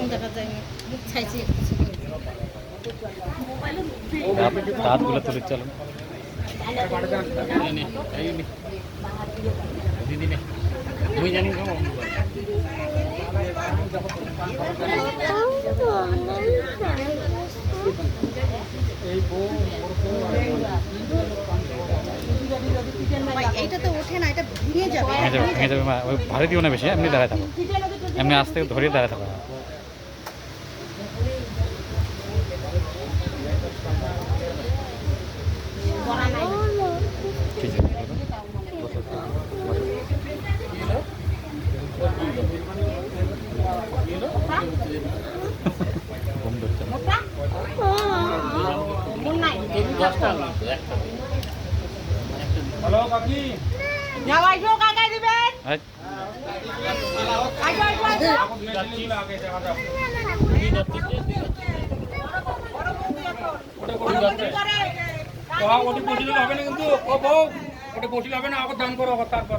কম দেখা যায় না, মুখ ছাইছি দাঁতগুলো তুলে চলো এইটা তো ওঠে না, এটা ভেঙে যাবে। ভেঙে যাবে মা, ওই ভারী দিও না বেশি, এমনি দাঁড়ায় থাকো, এমনি আস্তে ধরিয়ে দাঁড়ায় থাকো। ঠিক আছে ঘুম ধরছে না। হ্যালো কাকি, যাওয়াই যোগ আগে দিবেন। এই, আগে আগে আগে দেখা যাক। ওটি বসিলে হবে না কিন্তু, ও বউ ওটি বসিলে হবে না, আগে দান করো তারপর।